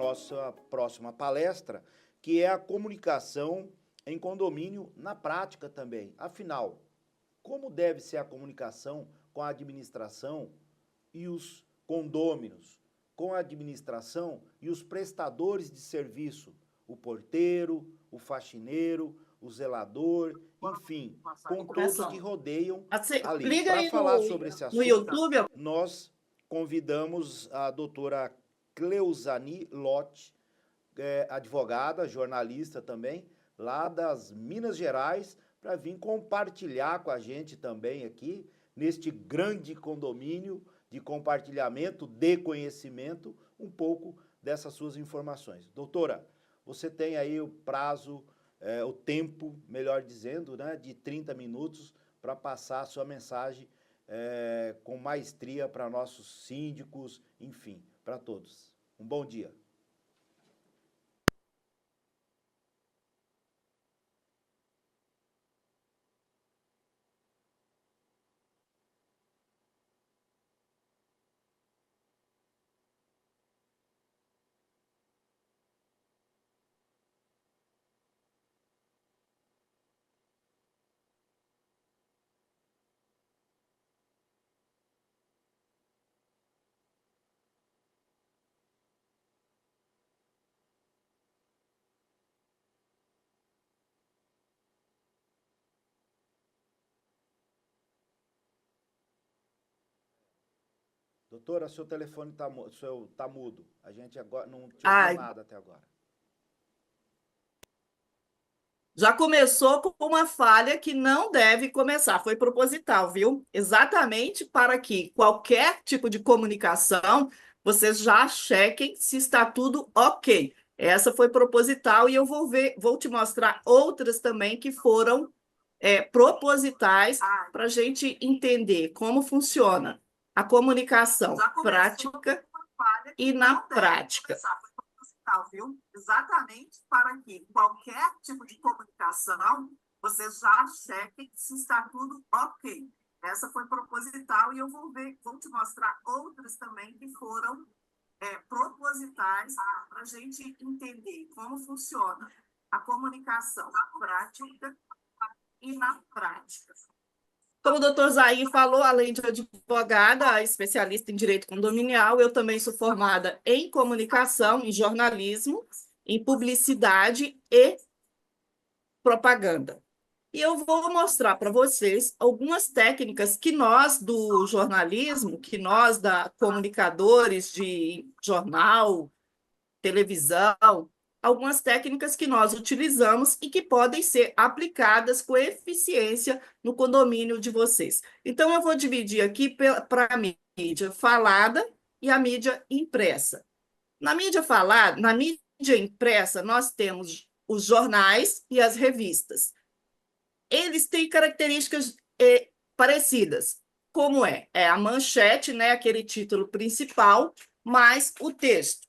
nossa próxima palestra, que é a comunicação em condomínio na prática também. Afinal, como deve ser a comunicação com a administração e os condôminos, com a administração e os prestadores de serviço, o porteiro, o faxineiro, o zelador, enfim, com todos que rodeiam ali. Liga Para aí falar sobre esse no assunto, YouTube. nós convidamos a doutora Cleuzani Lotti, advogada, jornalista também, lá das Minas Gerais, para vir compartilhar com a gente também aqui, neste grande condomínio de compartilhamento de conhecimento, um pouco dessas suas informações. Doutora, você tem aí o prazo, o tempo, melhor dizendo, né, de 30 minutos para passar a sua mensagem com maestria para nossos síndicos, enfim, para todos. Um bom dia. Doutora, seu telefone tá mudo. A gente agora não te ouviu nada até agora. Já começou com uma falha que não deve começar, foi proposital, viu? Exatamente para que qualquer tipo de comunicação, vocês já chequem se está tudo ok. Essa foi proposital e eu vou te mostrar outras também que foram propositais para a gente entender como funciona a comunicação prática e na prática. Viu? Exatamente para que qualquer tipo de comunicação, vocês já chequem se está tudo ok. Essa foi proposital e eu vou te mostrar outras também que foram propositais para a gente entender como funciona a comunicação prática e na prática. Como o doutor Zair falou, além de advogada, especialista em direito condominial, eu também sou formada em comunicação, em jornalismo, em publicidade e propaganda. E eu vou mostrar para vocês algumas técnicas que nós do jornalismo, que nós da comunicadores de jornal, televisão, algumas técnicas que nós utilizamos e que podem ser aplicadas com eficiência no condomínio de vocês. Então, eu vou dividir aqui para a mídia falada e a mídia impressa. Na mídia falada, na mídia impressa, nós temos os jornais e as revistas. Eles têm características parecidas. Como é? É a manchete, né, aquele título principal, mais o texto.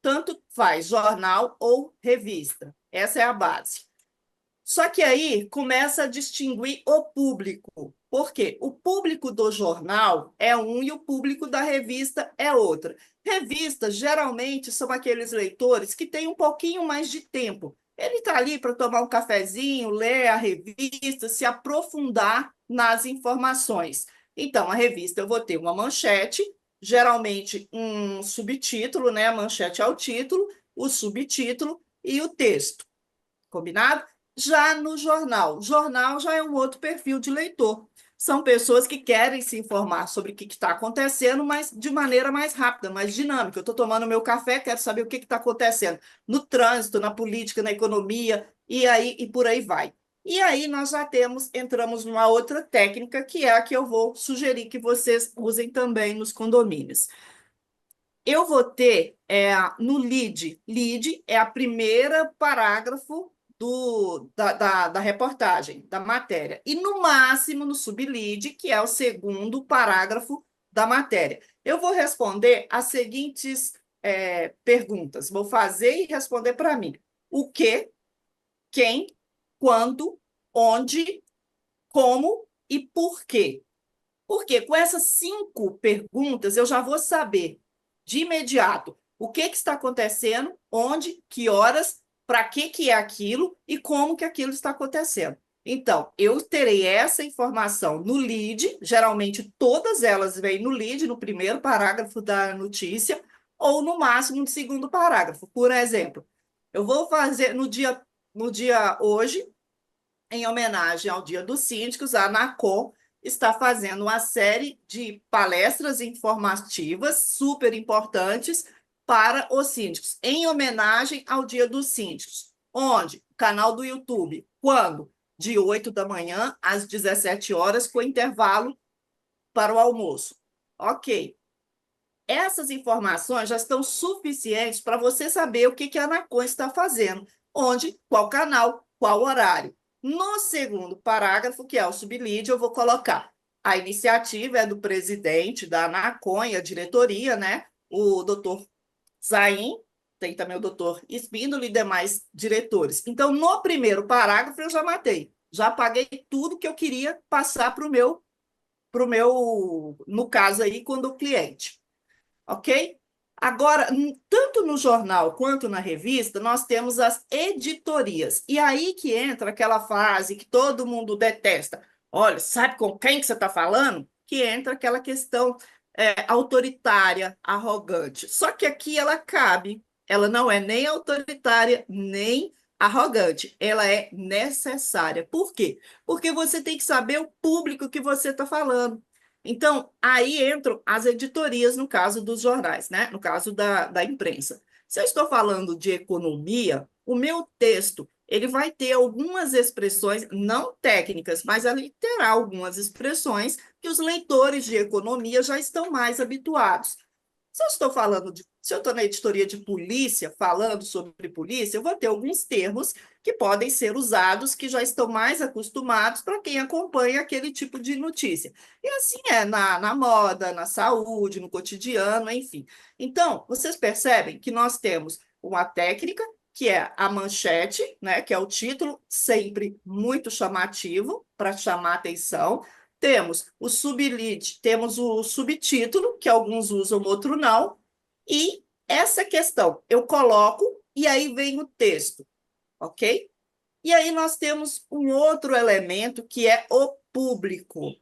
Tanto faz jornal ou revista. Essa é a base. Só que aí começa a distinguir o público. Por quê? O público do jornal é um e o público da revista é outro. Revistas, geralmente, são aqueles leitores que têm um pouquinho mais de tempo. Ele está ali para tomar um cafezinho, ler a revista, se aprofundar nas informações. Então, a revista eu vou ter uma manchete, geralmente um subtítulo, né? A manchete é o título, o subtítulo e o texto. Combinado? Já no jornal já é um outro perfil de leitor. São pessoas que querem se informar sobre o que está acontecendo, mas de maneira mais rápida, mais dinâmica. Eu estou tomando meu café, quero saber o que está acontecendo no trânsito, na política, na economia, e por aí vai. E aí nós já entramos numa outra técnica, que é a que eu vou sugerir que vocês usem também nos condomínios. Eu vou ter no lead. Lead é a primeira parágrafo da reportagem, da matéria. E, no máximo, no sublead, que é o segundo parágrafo da matéria. Eu vou responder as seguintes perguntas. Vou fazer e responder para mim. O que, quem, quando, onde, como e por quê. Porque com essas 5 perguntas eu já vou saber de imediato o que está acontecendo, onde, que horas, para que é aquilo e como que aquilo está acontecendo. Então, eu terei essa informação no lead, geralmente todas elas vêm no lead, no primeiro parágrafo da notícia, ou no máximo no segundo parágrafo. Por exemplo, eu vou fazer no dia hoje, em homenagem ao Dia dos Síndicos, a Anacom está fazendo uma série de palestras informativas super importantes para os síndicos, em homenagem ao Dia dos Síndicos, onde o canal do YouTube, quando? De 8 da manhã às 17 horas, com intervalo para o almoço. Ok. Essas informações já estão suficientes para você saber o que que a Anacom está fazendo, onde, qual canal, qual horário. No segundo parágrafo, que é o sublídio, eu vou colocar a iniciativa é do presidente da Anacom e a diretoria, né? O doutor Zain, tem também o doutor Espíndola e demais diretores. Então, no primeiro parágrafo, eu já matei, já paguei tudo que eu queria passar para o meu, no caso aí, quando o cliente. Ok? Agora, tanto no jornal quanto na revista, nós temos as editorias. E aí que entra aquela frase que todo mundo detesta. Olha, sabe com quem que você está falando? Que entra aquela questão autoritária, arrogante. Só que aqui ela cabe. Ela não é nem autoritária, nem arrogante. Ela é necessária. Por quê? Porque você tem que saber o público que você está falando. Então, aí entram as editorias, no caso dos jornais, né? No caso da imprensa. Se eu estou falando de economia, o meu texto ele vai ter algumas expressões, não técnicas, mas ele terá algumas expressões que os leitores de economia já estão mais habituados. Se eu estou na editoria de polícia, falando sobre polícia, eu vou ter alguns termos que podem ser usados, que já estão mais acostumados para quem acompanha aquele tipo de notícia. E assim é na moda, na saúde, no cotidiano, enfim. Então, vocês percebem que nós temos uma técnica, que é a manchete, né, que é o título, sempre muito chamativo, para chamar atenção. Temos o sublead, temos o subtítulo, que alguns usam, outro não, e essa questão eu coloco e aí vem o texto, ok? E aí nós temos um outro elemento que é o público.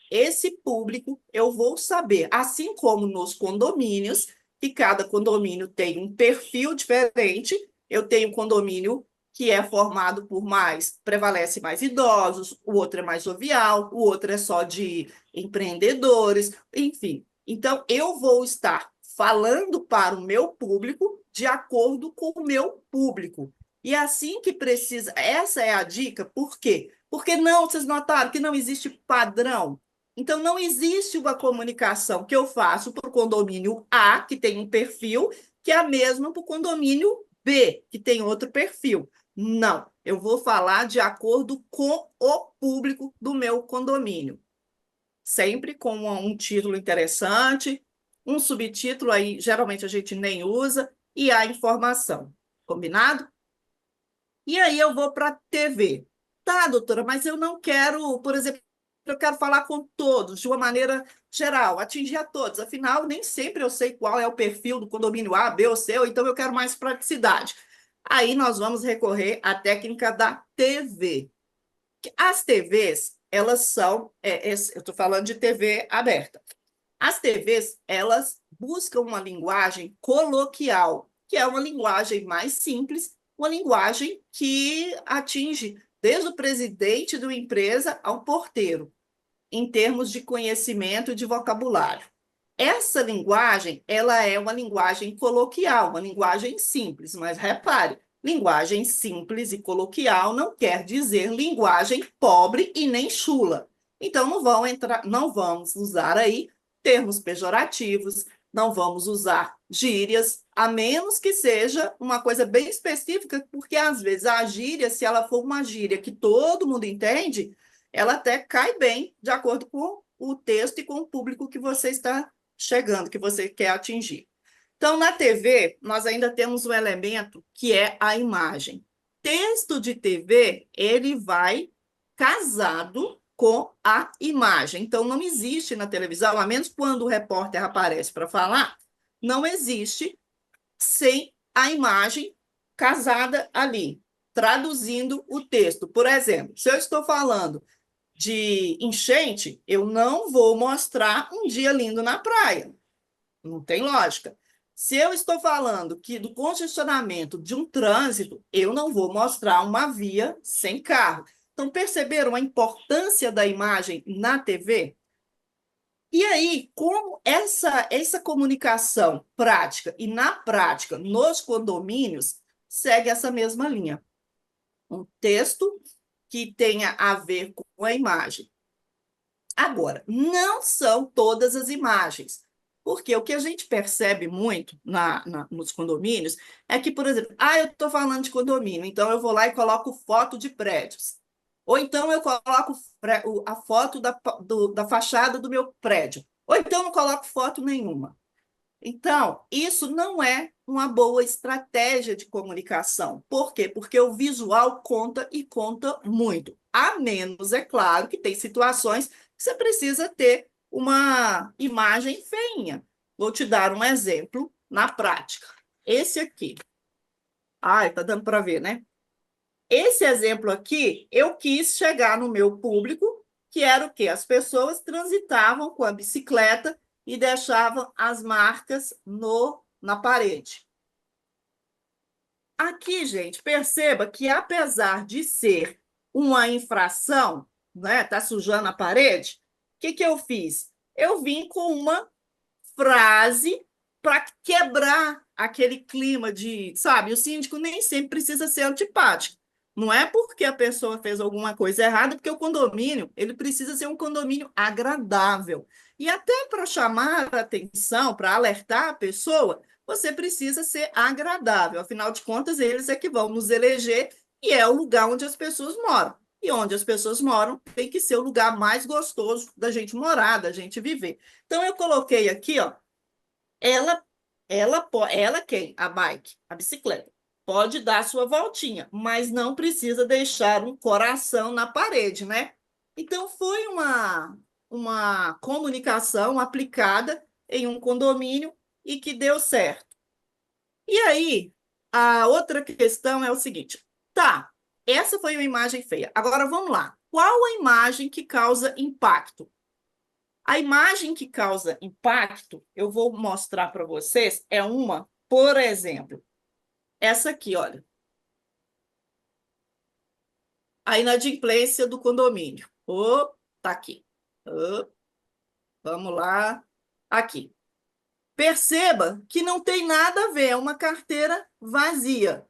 Esse público eu vou saber, assim como nos condomínios, que cada condomínio tem um perfil diferente, eu tenho um condomínio que é formado por prevalece mais idosos, o outro é mais jovial, o outro é só de empreendedores, enfim. Então, eu vou estar falando para o meu público de acordo com o meu público. E é assim que precisa, essa é a dica, por quê? Porque não, vocês notaram que não existe padrão. Então, não existe uma comunicação que eu faço para o condomínio A, que tem um perfil, que é a mesma para o condomínio B, que tem outro perfil. Não, eu vou falar de acordo com o público do meu condomínio. Sempre com um título interessante, um subtítulo aí, geralmente a gente nem usa, e a informação. Combinado? E aí eu vou para a TV. Tá, doutora, mas eu não quero, por exemplo, eu quero falar com todos de uma maneira geral, atingir a todos. Afinal, nem sempre eu sei qual é o perfil do condomínio A, B ou C, ou então eu quero mais praticidade. Aí nós vamos recorrer à técnica da TV. As TVs, elas são, eu estou falando de TV aberta. As TVs, elas buscam uma linguagem coloquial, que é uma linguagem mais simples, uma linguagem que atinge desde o presidente de uma empresa ao porteiro, em termos de conhecimento e de vocabulário. Essa linguagem, ela é uma linguagem coloquial, uma linguagem simples, mas repare, linguagem simples e coloquial não quer dizer linguagem pobre e nem chula. Então não vamos usar aí termos pejorativos, não vamos usar gírias, a menos que seja uma coisa bem específica, porque às vezes a gíria, se ela for uma gíria que todo mundo entende, ela até cai bem de acordo com o texto e com o público que você está chegando, que você quer atingir. Então, na TV, nós ainda temos um elemento que é a imagem. Texto de TV, ele vai casado com a imagem. Então, não existe na televisão, a menos quando o repórter aparece para falar, não existe sem a imagem casada ali, traduzindo o texto. Por exemplo, se eu estou falando de enchente, eu não vou mostrar um dia lindo na praia. Não tem lógica. Se eu estou falando que do congestionamento de um trânsito, eu não vou mostrar uma via sem carro. Então, perceberam a importância da imagem na TV? E aí, como essa comunicação prática e na prática nos condomínios segue essa mesma linha? Um texto que tenha a ver com a imagem. Agora, não são todas as imagens, porque o que a gente percebe muito nos condomínios é que, por exemplo, eu estou falando de condomínio, então eu vou lá e coloco foto de prédios. Ou então eu coloco a foto da fachada do meu prédio. Ou então eu não coloco foto nenhuma. Então, isso não é uma boa estratégia de comunicação. Por quê? Porque o visual conta e conta muito. A menos, é claro, que tem situações que você precisa ter uma imagem feinha. Vou te dar um exemplo na prática. Esse aqui. Ai, tá dando para ver, né? Esse exemplo aqui, eu quis chegar no meu público, que era o quê? As pessoas transitavam com a bicicleta e deixavam as marcas na parede. Aqui, gente, perceba que apesar de ser uma infração, né, tá sujando a parede, o que que eu fiz? Eu vim com uma frase para quebrar aquele clima de, sabe, o síndico nem sempre precisa ser antipático. Não é porque a pessoa fez alguma coisa errada, porque o condomínio, ele precisa ser um condomínio agradável. E até para chamar a atenção, para alertar a pessoa, você precisa ser agradável. Afinal de contas, eles é que vão nos eleger e é o lugar onde as pessoas moram. E onde as pessoas moram tem que ser o lugar mais gostoso da gente morar, da gente viver. Então, eu coloquei aqui, ó, ela, ela quem? A bike, a bicicleta. Pode dar sua voltinha, mas não precisa deixar um coração na parede, né? Então, foi uma comunicação aplicada em um condomínio e que deu certo. E aí, a outra questão é o seguinte: tá, essa foi uma imagem feia. Agora vamos lá. Qual a imagem que causa impacto? A imagem que causa impacto, eu vou mostrar para vocês, é uma, por exemplo, essa aqui, olha. A inadimplência do condomínio. Tá aqui. Vamos lá. Aqui. Perceba que não tem nada a ver, é uma carteira vazia.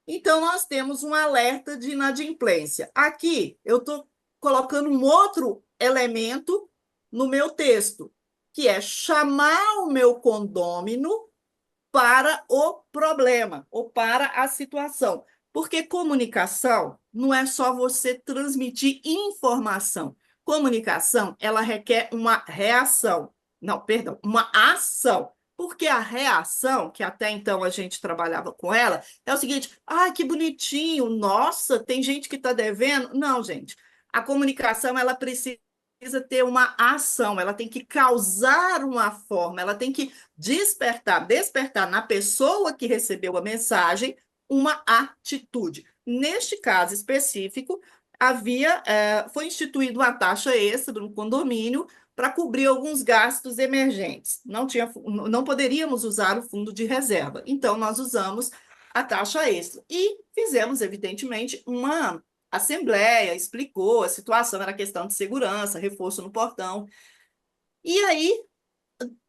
Então, nós temos um alerta de inadimplência. Aqui, eu estou colocando um outro elemento no meu texto, que é chamar o meu condômino para o problema ou para a situação. Porque comunicação não é só você transmitir informação. Comunicação, ela requer uma reação. Não, perdão, uma ação. Porque a reação, que até então a gente trabalhava com ela, é o seguinte: que bonitinho, nossa, tem gente que está devendo. Não, gente. A comunicação, ela precisa ter uma ação, ela tem que causar uma forma, ela tem que despertar na pessoa que recebeu a mensagem uma atitude. Neste caso específico, foi instituída uma taxa extra no condomínio para cobrir alguns gastos emergentes. Não poderíamos usar o fundo de reserva, então nós usamos a taxa extra e fizemos, evidentemente, uma assembleia, explicou a situação, era questão de segurança, reforço no portão. E aí,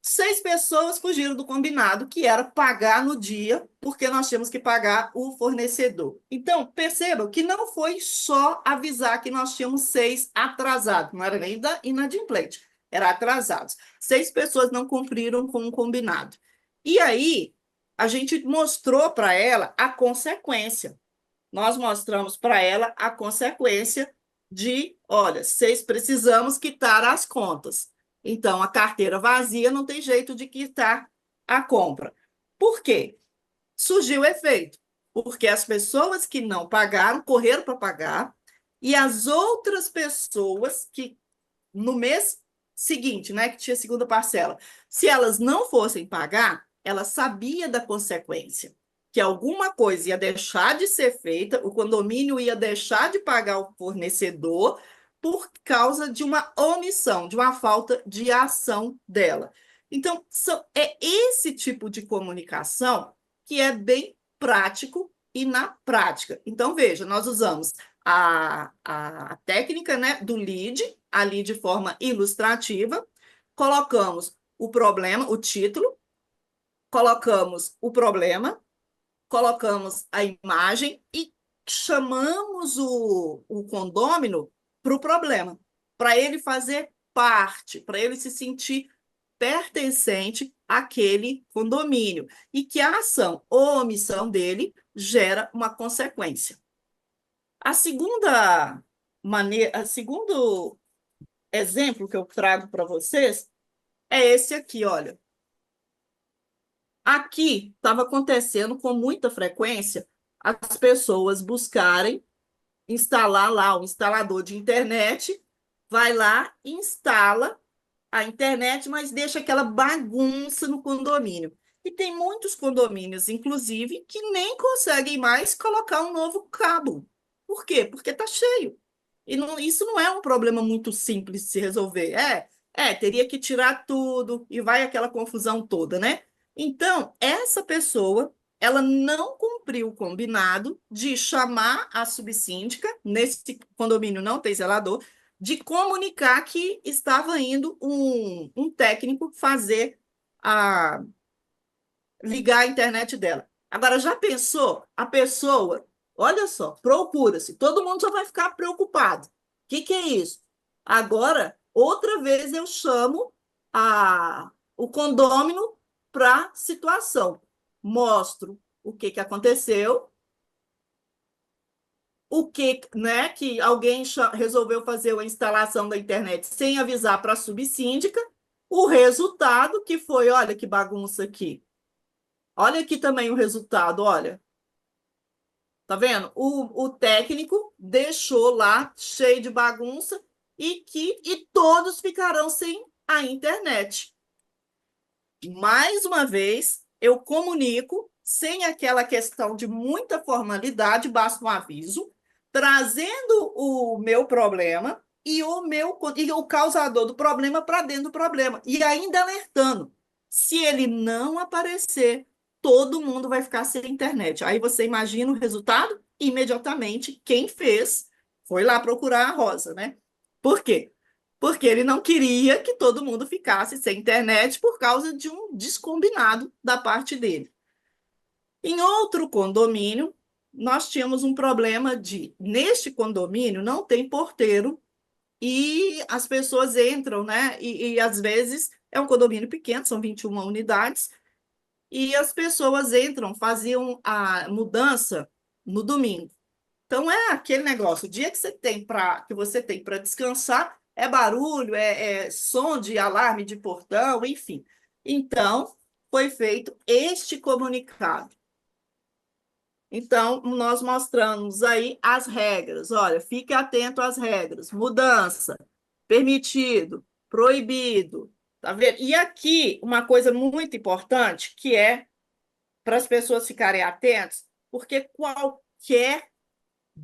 6 pessoas fugiram do combinado, que era pagar no dia, porque nós tínhamos que pagar o fornecedor. Então, percebam que não foi só avisar que nós tínhamos 6 atrasados, não era nem inadimplente, era atrasados. 6 pessoas não cumpriram com o combinado. E aí, a gente mostrou para ela a consequência. Nós mostramos para ela a consequência de, olha, vocês precisamos quitar as contas. Então, a carteira vazia não tem jeito de quitar a compra. Por quê? Surgiu o efeito. Porque as pessoas que não pagaram, correram para pagar, e as outras pessoas que, no mês seguinte, né, que tinha segunda parcela, se elas não fossem pagar, ela sabia da consequência, que alguma coisa ia deixar de ser feita, o condomínio ia deixar de pagar o fornecedor por causa de uma omissão, de uma falta de ação dela. Então, é esse tipo de comunicação que é bem prático e na prática. Então, veja, nós usamos a técnica, né, do lead, ali de forma ilustrativa, colocamos o problema, o título, colocamos o problema, colocamos a imagem e chamamos o condômino para o problema, para ele fazer parte, para ele se sentir pertencente àquele condomínio e que a ação ou omissão dele gera uma consequência. A segunda maneira, o segundo exemplo que eu trago para vocês é esse aqui, olha. Aqui estava acontecendo com muita frequência as pessoas buscarem instalar lá o instalador de internet, vai lá, instala a internet, mas deixa aquela bagunça no condomínio. E tem muitos condomínios, inclusive, que nem conseguem mais colocar um novo cabo. Por quê? Porque está cheio. E isso não é um problema muito simples de se resolver. Teria que tirar tudo e vai aquela confusão toda, né? Então, essa pessoa, ela não cumpriu o combinado de chamar a subsíndica, nesse condomínio não tem zelador, de comunicar que estava indo um técnico fazer ligar a internet dela. Agora, já pensou? A pessoa, olha só, procura-se, todo mundo já vai ficar preocupado. O que é isso? Agora, outra vez eu chamo o condômino para situação. Mostro o que aconteceu, o que, né, que alguém resolveu fazer a instalação da internet sem avisar para a subsíndica, o resultado que foi, olha que bagunça aqui. Olha aqui também o resultado, olha. Tá vendo? O técnico deixou lá cheio de bagunça e todos ficarão sem a internet. Mais uma vez, eu comunico sem aquela questão de muita formalidade, basta um aviso, trazendo o meu problema e o causador do problema para dentro do problema. E ainda alertando. Se ele não aparecer, todo mundo vai ficar sem internet. Aí você imagina o resultado? Imediatamente, quem fez foi lá procurar a Rosa, né? Por quê? Porque ele não queria que todo mundo ficasse sem internet por causa de um descombinado da parte dele. Em outro condomínio, nós tínhamos um problema neste condomínio não tem porteiro e as pessoas entram, né? E às vezes é um condomínio pequeno, são 21 unidades, e as pessoas entram, faziam a mudança no domingo. Então é aquele negócio, o dia que você tem para descansar é barulho, é som de alarme de portão, enfim. Então foi feito este comunicado. Então nós mostramos aí as regras. Olha, fique atento às regras. Mudança, permitido, proibido. Tá vendo? E aqui uma coisa muito importante que é para as pessoas ficarem atentas, porque qualquer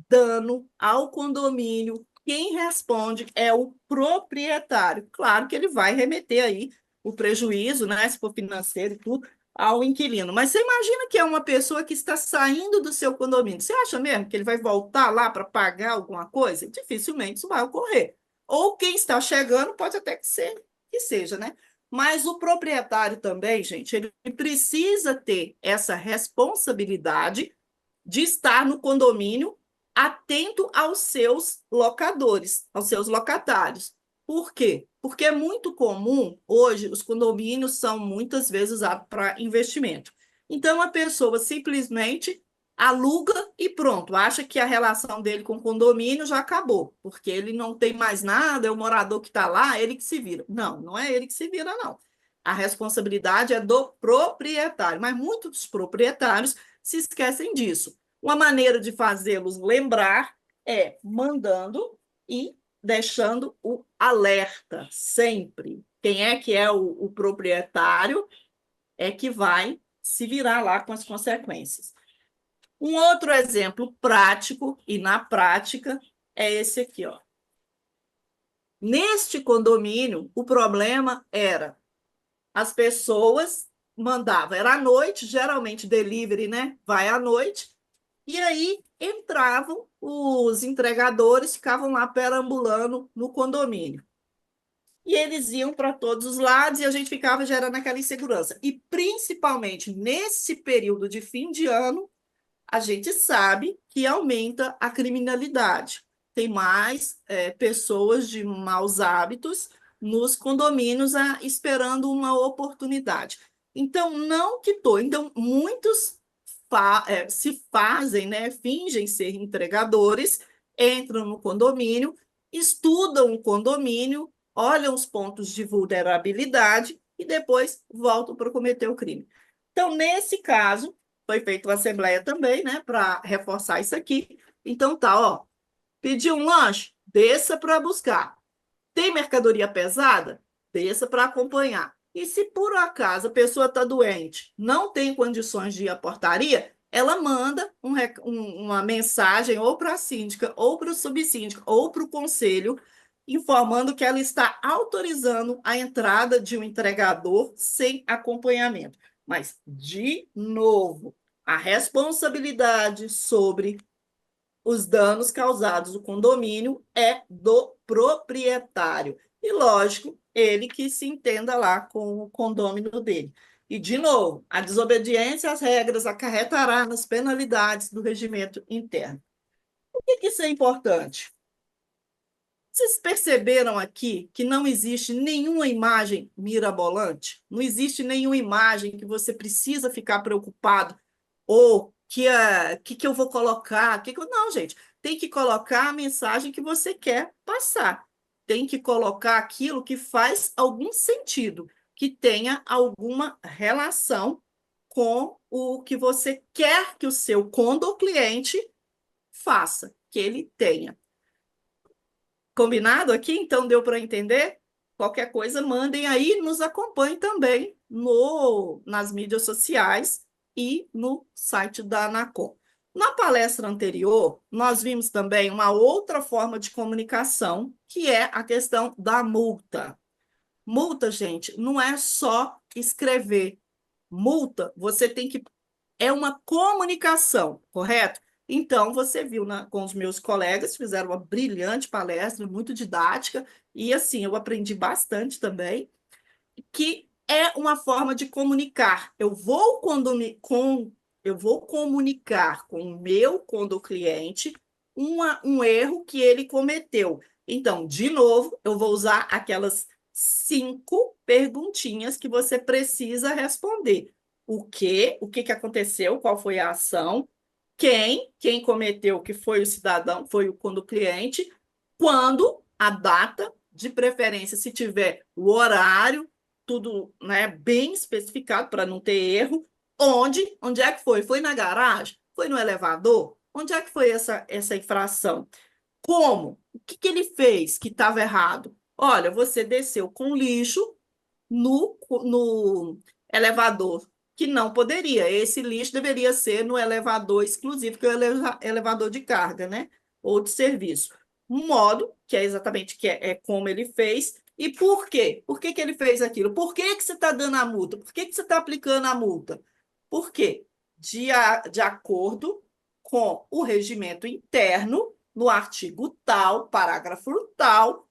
dano ao condomínio, quem responde é o proprietário. Claro que ele vai remeter aí o prejuízo, né, se for financeiro e tudo, ao inquilino. Mas você imagina que é uma pessoa que está saindo do seu condomínio. Você acha mesmo que ele vai voltar lá para pagar alguma coisa? Dificilmente isso vai ocorrer. Ou quem está chegando pode até que seja, né? Mas o proprietário também, gente, ele precisa ter essa responsabilidade de estar no condomínio atento aos seus locadores, aos seus locatários. Por quê? Porque é muito comum, hoje, os condomínios são muitas vezes usados para investimento. Então, a pessoa simplesmente aluga e pronto, acha que a relação dele com o condomínio já acabou, porque ele não tem mais nada, é o morador que está lá, ele que se vira. Não, não é ele que se vira, não. A responsabilidade é do proprietário, mas muitos dos proprietários se esquecem disso. Uma maneira de fazê-los lembrar é mandando e deixando o alerta sempre. Quem é que é o proprietário? é que vai se virar lá com as consequências. Um outro exemplo prático, e na prática, é esse aqui, ó. Neste condomínio, o problema era as pessoas mandavam, era à noite, geralmente delivery, né? Vai à noite, e aí entravam os entregadores, ficavam lá perambulando no condomínio. E eles iam para todos os lados e a gente ficava gerando aquela insegurança. E principalmente nesse período de fim de ano, a gente sabe que aumenta a criminalidade. Tem mais pessoas de maus hábitos nos condomínios esperando uma oportunidade. Então, não quitou. Então, muitos se fazem, né, fingem ser entregadores, entram no condomínio, estudam o condomínio, olham os pontos de vulnerabilidade e depois voltam para cometer o crime. Então, nesse caso, foi feita uma assembleia também, né, para reforçar isso aqui. Então tá, ó, pediu um lanche, desça para buscar. Tem mercadoria pesada? Desça para acompanhar. E se por acaso a pessoa está doente, não tem condições de ir à portaria, ela manda uma mensagem ou para a síndica, ou para o subsíndico, ou para o conselho, informando que ela está autorizando a entrada de um entregador sem acompanhamento. Mas, de novo, a responsabilidade sobre os danos causados no condomínio é do proprietário. E, lógico, ele que se entenda lá com o condômino dele. E, de novo, a desobediência às regras acarretará nas penalidades do regimento interno. Por que isso é importante? Vocês perceberam aqui que não existe nenhuma imagem mirabolante? Não existe nenhuma imagem que você precisa ficar preocupado ou que eu vou colocar? Não, gente, tem que colocar a mensagem que você quer passar. Tem que colocar aquilo que faz algum sentido, que tenha alguma relação com o que você quer que o seu cliente faça, que ele tenha. Combinado aqui? Então deu para entender? Qualquer coisa, mandem aí, nos acompanhem também nas mídias sociais e no site da Anacom. Na palestra anterior, nós vimos também uma outra forma de comunicação, que é a questão da multa. Multa, gente, não é só escrever. Multa, você tem que é uma comunicação, correto? Então, você viu com os meus colegas, fizeram uma brilhante palestra, muito didática, e assim, eu aprendi bastante também, que é uma forma de comunicar. Eu vou comunicar com o meu cliente um erro que ele cometeu. Então, de novo, eu vou usar aquelas 5 perguntinhas que você precisa responder. O que aconteceu, qual foi a ação, quem cometeu, que foi o cidadão, foi o cliente, quando, a data, de preferência, se tiver o horário, tudo, né, bem especificado para não ter erro. Onde é que foi? Foi na garagem? Foi no elevador? Onde é que foi essa infração? Como? O que ele fez que estava errado? Olha, você desceu com lixo no elevador, que não poderia. Esse lixo deveria ser no elevador exclusivo, que é o elevador de carga, né? Ou de serviço. Um modo, que é exatamente como ele fez. E por quê? Por que ele fez aquilo? Por que você está dando a multa? Por que você está aplicando a multa? Por quê? De acordo com o regimento interno, no artigo tal, parágrafo tal,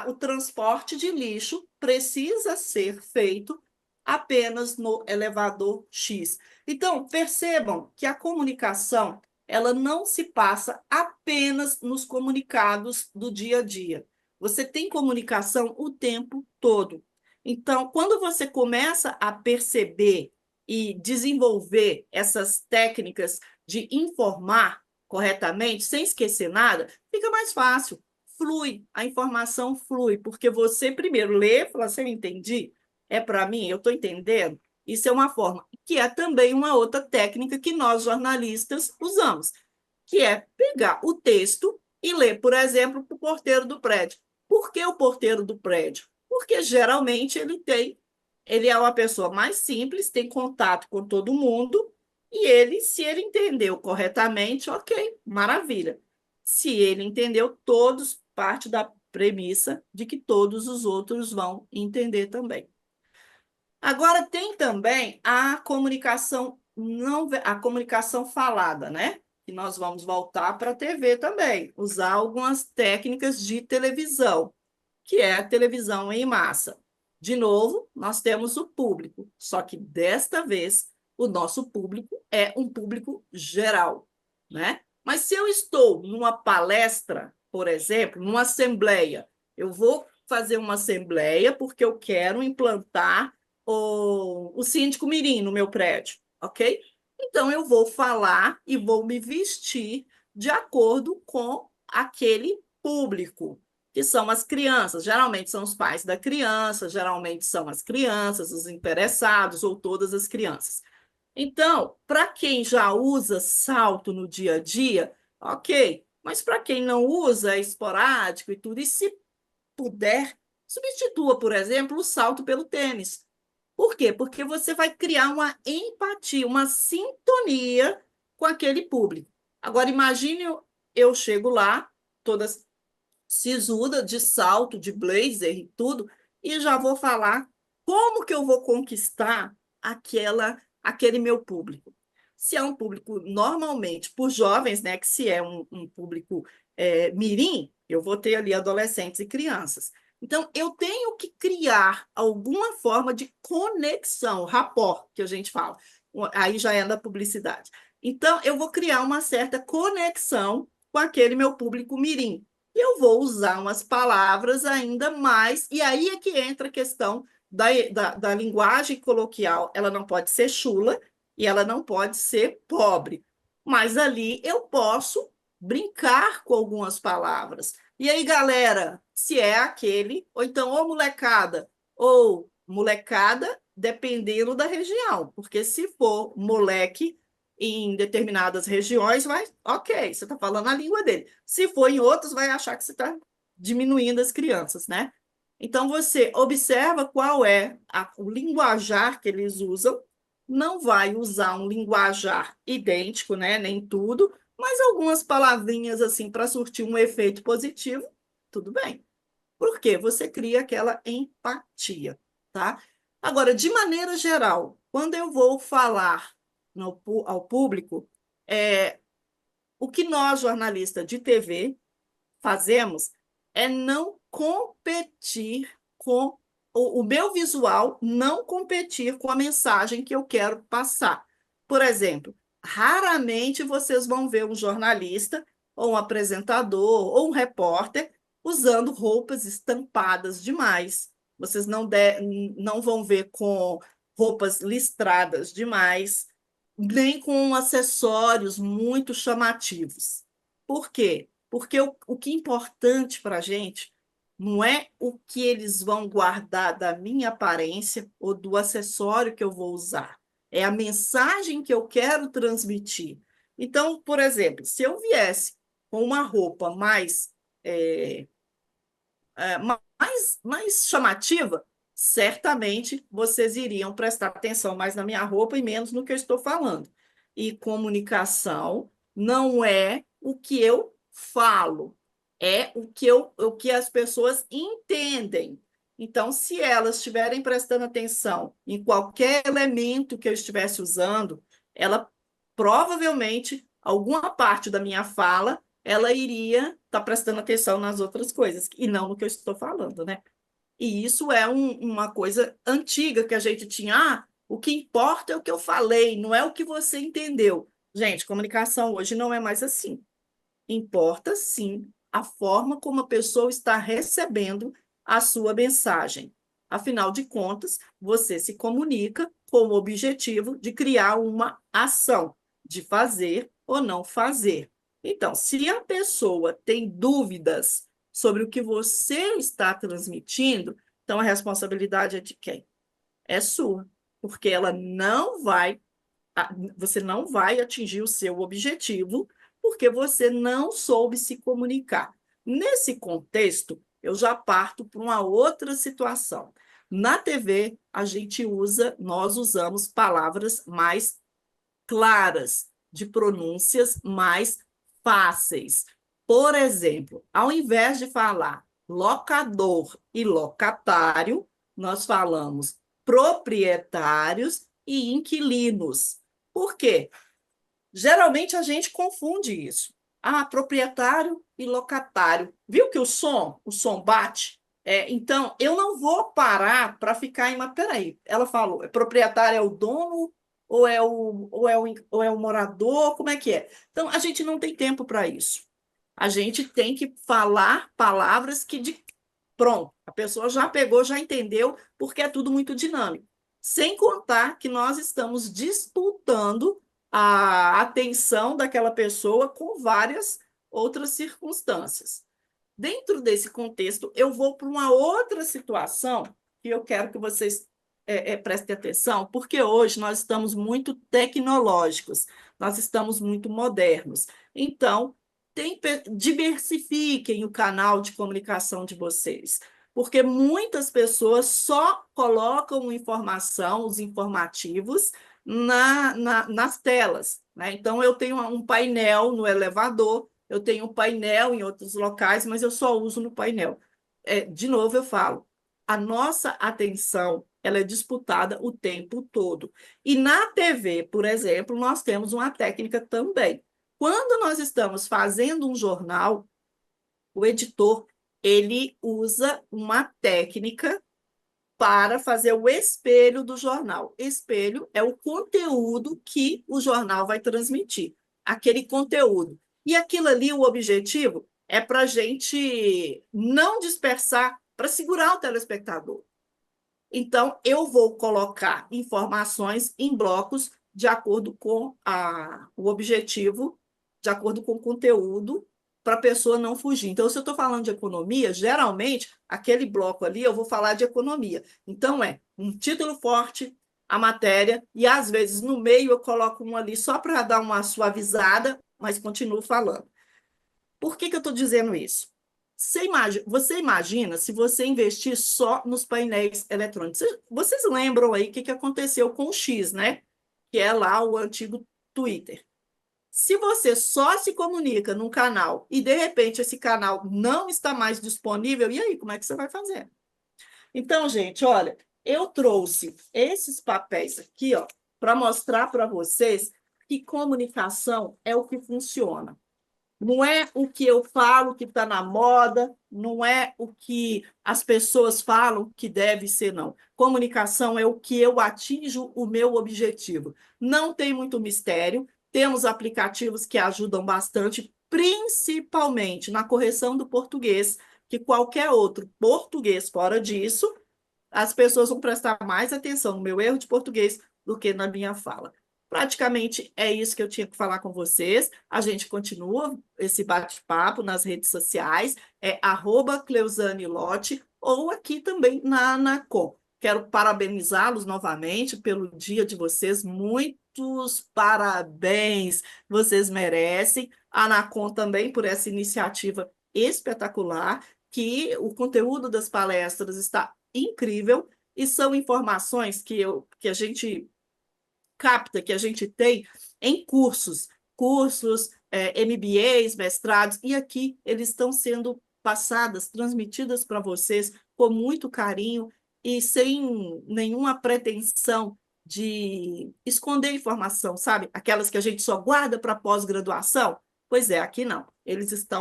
o transporte de lixo precisa ser feito apenas no elevador X. Então, percebam que a comunicação ela não se passa apenas nos comunicados do dia a dia. Você tem comunicação o tempo todo. Então, quando você começa a perceber e desenvolver essas técnicas de informar corretamente, sem esquecer nada, fica mais fácil, flui, a informação flui, porque você primeiro lê, fala assim, eu entendi, é para mim, eu estou entendendo. Isso é uma forma, que é também uma outra técnica que nós jornalistas usamos, que é pegar o texto e ler, por exemplo, para o porteiro do prédio. Por que o porteiro do prédio? Porque geralmente ele tem ele é uma pessoa mais simples, tem contato com todo mundo, e ele, se ele entendeu corretamente, ok, maravilha. Se ele entendeu todos, parte da premissa de que todos os outros vão entender também. Agora tem também a comunicação não, a comunicação falada, né? E nós vamos voltar para a TV também, usar algumas técnicas de televisão, que é a televisão em massa. De novo, nós temos o público, só que desta vez o nosso público é um público geral, né? Mas se eu estou numa palestra, por exemplo, numa assembleia, eu vou fazer uma assembleia porque eu quero implantar o síndico mirim no meu prédio, ok? Então eu vou falar e vou me vestir de acordo com aquele público, que são as crianças. Geralmente são os pais da criança, geralmente são as crianças, os interessados ou todas as crianças. Então, para quem já usa salto no dia a dia, ok. Mas para quem não usa, é esporádico e tudo, e se puder, substitua, por exemplo, o salto pelo tênis. Por quê? Porque você vai criar uma empatia, uma sintonia com aquele público. Agora, imagine eu chego lá, toda sisuda, de salto, de blazer e tudo, e já vou falar como que eu vou conquistar aquele meu público. Se é um público normalmente por jovens, né, que se é um público mirim, eu vou ter ali adolescentes e crianças. Então, eu tenho que criar alguma forma de conexão, rapport, que a gente fala. Aí já é da publicidade. Então, eu vou criar uma certa conexão com aquele meu público mirim. E eu vou usar umas palavras ainda mais, e aí é que entra a questão da linguagem coloquial. Ela não pode ser chula e ela não pode ser pobre, mas ali eu posso brincar com algumas palavras. E aí, galera, se é aquele, ou então, ou molecada, dependendo da região, porque se for moleque em determinadas regiões, vai, ok, você está falando a língua dele. Se for em outros, vai achar que você está diminuindo as crianças, né? Então, você observa qual é o linguajar que eles usam, não vai usar um linguajar idêntico, né? Nem tudo, mas algumas palavrinhas assim para surtir um efeito positivo, tudo bem. Porque você cria aquela empatia, tá? Agora, de maneira geral, quando eu vou falar ao público, é, o que nós, jornalistas de TV, fazemos é não competir com o meu visual, não competir com a mensagem que eu quero passar. Por exemplo, raramente vocês vão ver um jornalista, ou um apresentador, ou um repórter usando roupas estampadas demais. Vocês não vão ver com roupas listradas demais, nem com acessórios muito chamativos. Por quê? Porque o que é importante para a gente não é o que eles vão guardar da minha aparência ou do acessório que eu vou usar. É a mensagem que eu quero transmitir. Então, por exemplo, se eu viesse com uma roupa é, mais chamativa, certamente vocês iriam prestar atenção mais na minha roupa e menos no que eu estou falando. E comunicação não é o que eu falo, é o que as pessoas entendem. Então, se elas estiverem prestando atenção em qualquer elemento que eu estivesse usando, ela provavelmente, alguma parte da minha fala ela iria estar prestando atenção nas outras coisas, e não no que eu estou falando, né? E isso é uma coisa antiga que a gente tinha. Ah, o que importa é o que eu falei, não é o que você entendeu. Gente, comunicação hoje não é mais assim. Importa, sim, a forma como a pessoa está recebendo a sua mensagem. Afinal de contas, você se comunica com o objetivo de criar uma ação, de fazer ou não fazer. Então, se a pessoa tem dúvidas sobre o que você está transmitindo, então a responsabilidade é de quem? É sua, porque você não vai atingir o seu objetivo porque você não soube se comunicar. Nesse contexto, eu já parto para uma outra situação. Na TV, nós usamos palavras mais claras, de pronúncias mais fáceis. Por exemplo, ao invés de falar locador e locatário, nós falamos proprietários e inquilinos. Por quê? Geralmente a gente confunde isso. Ah, proprietário e locatário. Viu que o som bate? Então, eu não vou parar para ficar em. Mas peraí, ela falou, proprietário é o dono ou é o morador? Como é que é? Então, a gente não tem tempo para isso. A gente tem que falar palavras pronto, a pessoa já pegou, já entendeu, porque é tudo muito dinâmico. Sem contar que nós estamos disputando a atenção daquela pessoa com várias outras circunstâncias. Dentro desse contexto, eu vou para uma outra situação que eu quero que vocês prestem atenção, porque hoje nós estamos muito tecnológicos, nós estamos muito modernos. Então, diversifiquem o canal de comunicação de vocês, porque muitas pessoas só colocam informação, os informativos, nas telas, né? Então, eu tenho um painel no elevador, eu tenho um painel em outros locais, mas eu só uso no painel. De novo, eu falo, a nossa atenção ela é disputada o tempo todo. E na TV, por exemplo, nós temos uma técnica também. Quando nós estamos fazendo um jornal, o editor ele usa uma técnica para fazer o espelho do jornal. Espelho é o conteúdo que o jornal vai transmitir, aquele conteúdo. E aquilo ali, o objetivo é para a gente não dispersar, para segurar o telespectador. Então, eu vou colocar informações em blocos de acordo com o objetivo, de acordo com o conteúdo, para a pessoa não fugir. Então, se eu estou falando de economia, geralmente, aquele bloco ali, eu vou falar de economia. Então, é um título forte, a matéria, e às vezes no meio eu coloco um ali só para dar uma suavizada, mas continuo falando. Por que eu estou dizendo isso? Você imagina se você investir só nos painéis eletrônicos. Vocês lembram aí o que aconteceu com o X, né? Que é lá o antigo Twitter. Se você só se comunica num canal e de repente esse canal não está mais disponível, e aí, como é que você vai fazer? Então, gente, olha, eu trouxe esses papéis aqui, ó, para mostrar para vocês que comunicação é o que funciona. Não é o que eu falo que está na moda, não é o que as pessoas falam que deve ser, não. Comunicação é o que eu atinjo o meu objetivo. Não tem muito mistério, temos aplicativos que ajudam bastante, principalmente na correção do português, que qualquer outro português fora disso, as pessoas vão prestar mais atenção no meu erro de português do que na minha fala. Praticamente é isso que eu tinha que falar com vocês. A gente continua esse bate-papo nas redes sociais, @Cleusane Lotti, ou aqui também na Anacom. Quero parabenizá-los novamente pelo dia de vocês. Muitos parabéns, vocês merecem. A Anacom também por essa iniciativa espetacular, que o conteúdo das palestras está incrível e são informações que a gente capta, que a gente tem em cursos, MBAs, mestrados, e aqui eles estão sendo passadas, transmitidas para vocês com muito carinho e sem nenhuma pretensão de esconder informação, sabe? Aquelas que a gente só guarda para pós-graduação. Pois é, aqui não.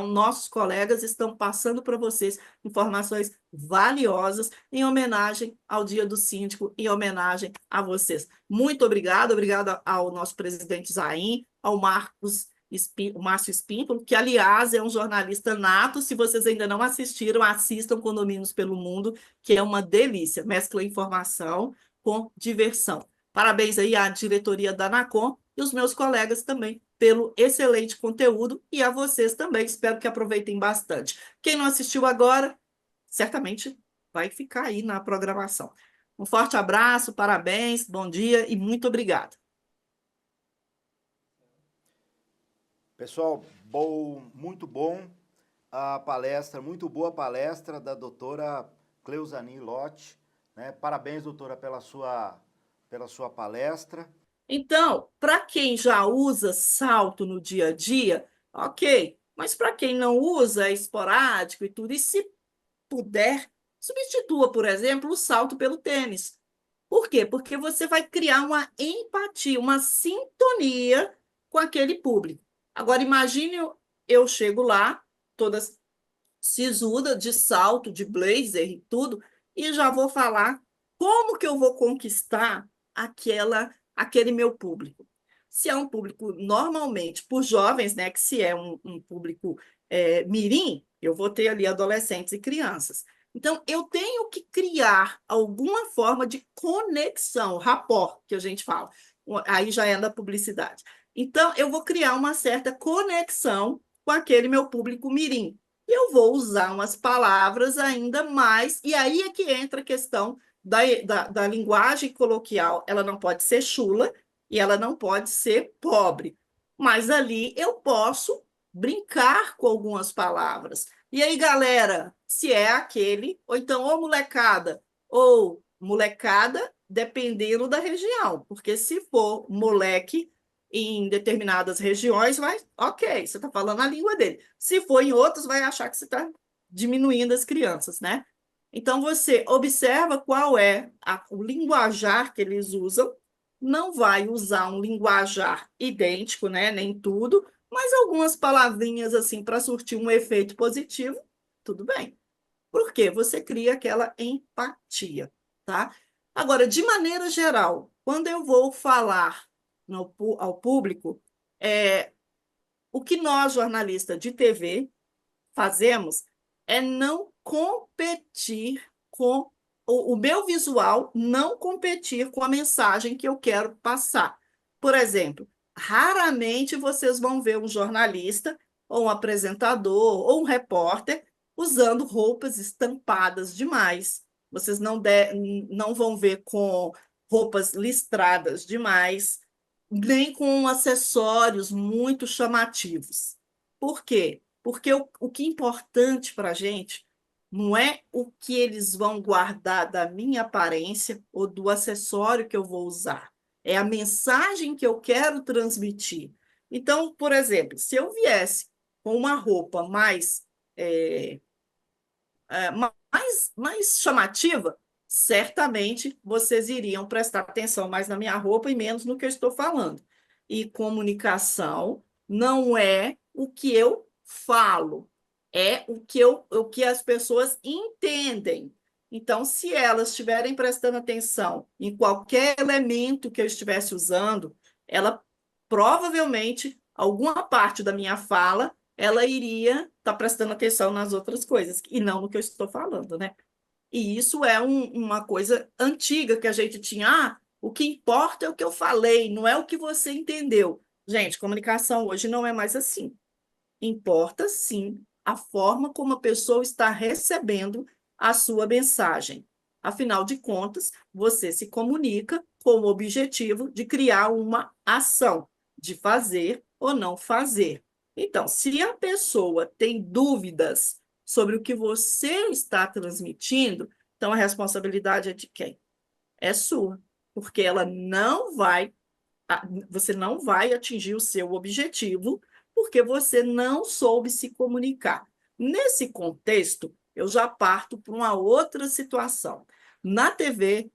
Nossos colegas estão passando para vocês informações valiosas em homenagem ao Dia do Síndico, em homenagem a vocês. Muito obrigada ao nosso presidente Zain, ao o Márcio Espímpolo, que, aliás, é um jornalista nato. Se vocês ainda não assistiram, assistam Condomínios pelo Mundo, que é uma delícia, mescla informação com diversão. Parabéns aí à diretoria da Anacom e os meus colegas também pelo excelente conteúdo e a vocês também. Espero que aproveitem bastante. Quem não assistiu agora, certamente vai ficar aí na programação. Um forte abraço, parabéns, bom dia e muito obrigada. Pessoal, muito bom a palestra, muito boa palestra da doutora Cleusane Lotti. né? Parabéns, doutora, pela sua palestra. Então, para quem já usa salto no dia a dia, ok. Mas para quem não usa, é esporádico e tudo, e se puder, substitua, por exemplo, o salto pelo tênis. Por quê? Porque você vai criar uma empatia, uma sintonia com aquele público. Agora, imagine eu chego lá, toda sisuda, de salto, de blazer e tudo, e já vou falar como que eu vou conquistar aquele meu público. Se é um público normalmente por jovens, né, que se é um público mirim, eu vou ter ali adolescentes e crianças. Então, eu tenho que criar alguma forma de conexão, rapport, que a gente fala. Aí já é da publicidade. Então, eu vou criar uma certa conexão com aquele meu público mirim. E eu vou usar umas palavras ainda mais, e aí é que entra a questão da linguagem coloquial. Ela não pode ser chula e ela não pode ser pobre, mas ali eu posso brincar com algumas palavras. E aí, galera, se é aquele, ou então, ou molecada, dependendo da região, porque se for moleque em determinadas regiões, vai, ok, você está falando a língua dele. Se for em outros, vai achar que você está diminuindo as crianças, né? Então, você observa qual é o linguajar que eles usam, não vai usar um linguajar idêntico, né? Nem tudo, mas algumas palavrinhas assim para surtir um efeito positivo, tudo bem. Porque você cria aquela empatia, tá? Agora, de maneira geral, quando eu vou falar ao público, é, o que nós, jornalistas de TV, fazemos é não competir com o meu visual, não competir com a mensagem que eu quero passar. Por exemplo, raramente vocês vão ver um jornalista, ou um apresentador, ou um repórter usando roupas estampadas demais. Vocês não vão ver com roupas listradas demais, nem com acessórios muito chamativos. Por quê? Porque o que é importante para a gente não é o que eles vão guardar da minha aparência ou do acessório que eu vou usar. É a mensagem que eu quero transmitir. Então, por exemplo, se eu viesse com uma roupa é, mais chamativa, certamente vocês iriam prestar atenção mais na minha roupa e menos no que eu estou falando. E comunicação não é o que eu falo, é o que as pessoas entendem. Então, se elas estiverem prestando atenção em qualquer elemento que eu estivesse usando, ela provavelmente, alguma parte da minha fala ela iria estar prestando atenção nas outras coisas, e não no que eu estou falando, né? E isso é uma coisa antiga que a gente tinha. Ah, o que importa é o que eu falei, não é o que você entendeu. Gente, comunicação hoje não é mais assim. Importa, sim, a forma como a pessoa está recebendo a sua mensagem. Afinal de contas, você se comunica com o objetivo de criar uma ação, de fazer ou não fazer. Então, se a pessoa tem dúvidas sobre o que você está transmitindo, então a responsabilidade é de quem? É sua, porque você não vai atingir o seu objetivo porque você não soube se comunicar. Nesse contexto, eu já parto para uma outra situação. Na TV,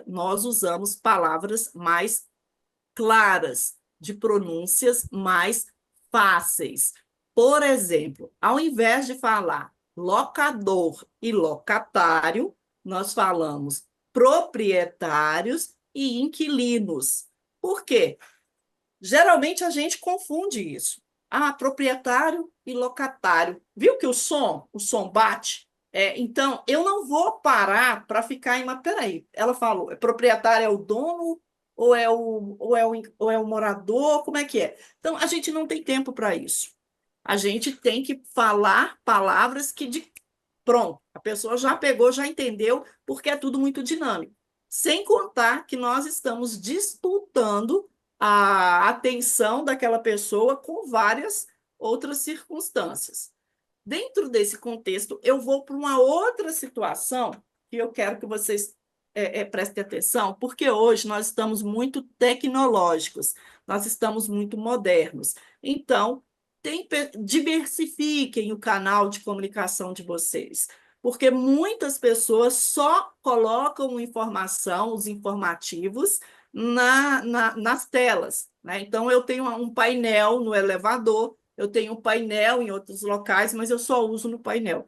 nós usamos palavras mais claras, de pronúncias mais fáceis. Por exemplo, ao invés de falar locador e locatário, nós falamos proprietários e inquilinos. Por quê? Geralmente a gente confunde isso. Ah, proprietário e locatário. Viu que o som bate? Então, eu não vou parar para ficar em uma. Peraí, ela falou, proprietário é o dono ou é o morador? Como é que é? Então, a gente não tem tempo para isso. A gente tem que falar palavras pronto, a pessoa já pegou, já entendeu, porque é tudo muito dinâmico. Sem contar que nós estamos disputando a atenção daquela pessoa com várias outras circunstâncias. Dentro desse contexto, eu vou para uma outra situação que eu quero que vocês prestem atenção, porque hoje nós estamos muito tecnológicos, nós estamos muito modernos. Então, diversifiquem o canal de comunicação de vocês, porque muitas pessoas só colocam informação, os informativos, nas telas, né? Então, eu tenho um painel no elevador, eu tenho um painel em outros locais, mas eu só uso no painel.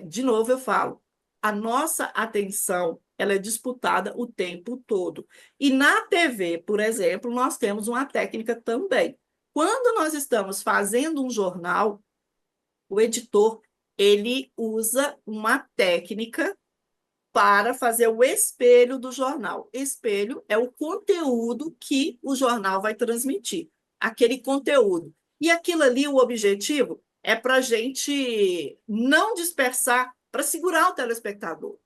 De novo, eu falo, a nossa atenção ela é disputada o tempo todo. E na TV, por exemplo, nós temos uma técnica também. Quando nós estamos fazendo um jornal, o editor ele usa uma técnica para fazer o espelho do jornal. Espelho é o conteúdo que o jornal vai transmitir, aquele conteúdo. E aquilo ali, o objetivo é para a gente não dispersar, para segurar o telespectador.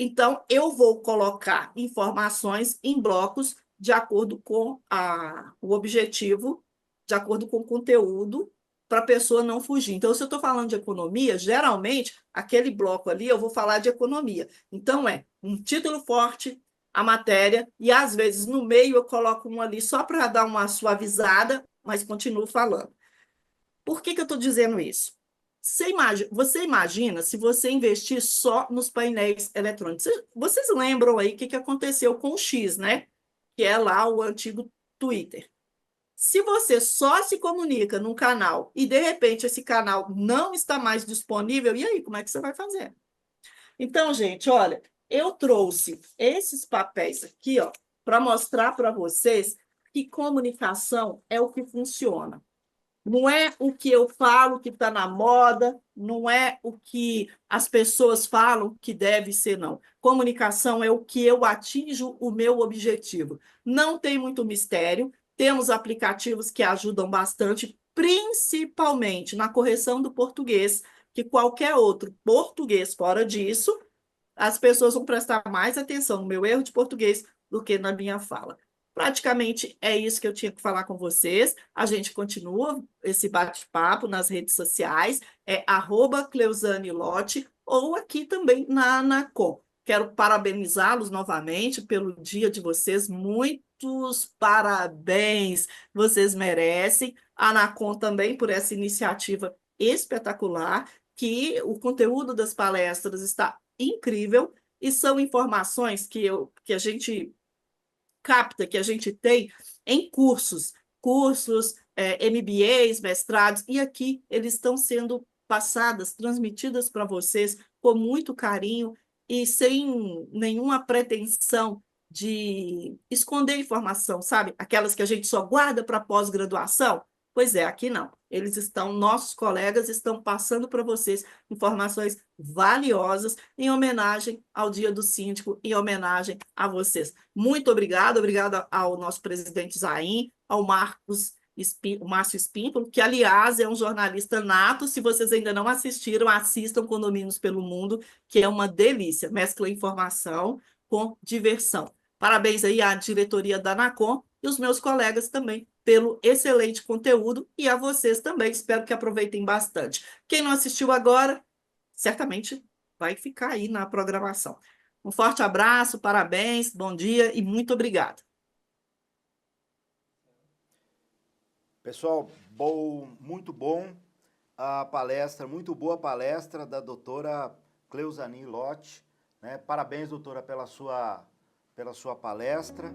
Então, eu vou colocar informações em blocos de acordo com o objetivo, de acordo com o conteúdo, para a pessoa não fugir. Então, se eu estou falando de economia, geralmente, aquele bloco ali, eu vou falar de economia. Então, é um título forte, a matéria, e às vezes no meio eu coloco um ali só para dar uma suavizada, mas continuo falando. Por que eu estou dizendo isso? Você imagina se você investir só nos painéis eletrônicos. Vocês lembram aí o que aconteceu com o X, né? Que é lá o antigo Twitter. Se você só se comunica num canal e, de repente, esse canal não está mais disponível, e aí, como é que você vai fazer? Então, gente, olha, eu trouxe esses papéis aqui, ó, para mostrar para vocês que comunicação é o que funciona. Não é o que eu falo que está na moda, não é o que as pessoas falam que deve ser, não. Comunicação é o que eu atinjo o meu objetivo. Não tem muito mistério, temos aplicativos que ajudam bastante, principalmente na correção do português, que qualquer outro português fora disso, as pessoas vão prestar mais atenção no meu erro de português do que na minha fala. Praticamente é isso que eu tinha que falar com vocês. A gente continua esse bate-papo nas redes sociais, @CleusaneLotti, ou aqui também na Anacom. Quero parabenizá-los novamente pelo dia de vocês. Muitos parabéns, vocês merecem. A Anacom também por essa iniciativa espetacular, que o conteúdo das palestras está incrível e são informações que a gente capta, que a gente tem em cursos, MBAs, mestrados, e aqui eles estão sendo passadas, transmitidas para vocês com muito carinho e sem nenhuma pretensão de esconder informação, sabe? Aquelas que a gente só guarda para pós-graduação. Pois é, aqui não. Nossos colegas estão passando para vocês informações valiosas em homenagem ao Dia do Síndico, em homenagem a vocês. Muito obrigada ao nosso presidente Zain, ao o Márcio Espímpolo, que, aliás, é um jornalista nato. Se vocês ainda não assistiram, assistam Condomínios pelo Mundo, que é uma delícia. Mescla informação com diversão. Parabéns aí à diretoria da Anacom e os meus colegas também pelo excelente conteúdo e a vocês também. Espero que aproveitem bastante. Quem não assistiu agora, certamente vai ficar aí na programação. Um forte abraço, parabéns, bom dia e muito obrigada. Pessoal, muito bom a palestra, muito boa palestra da doutora Cleuzani Lotti, né? Parabéns, doutora, pela sua palestra.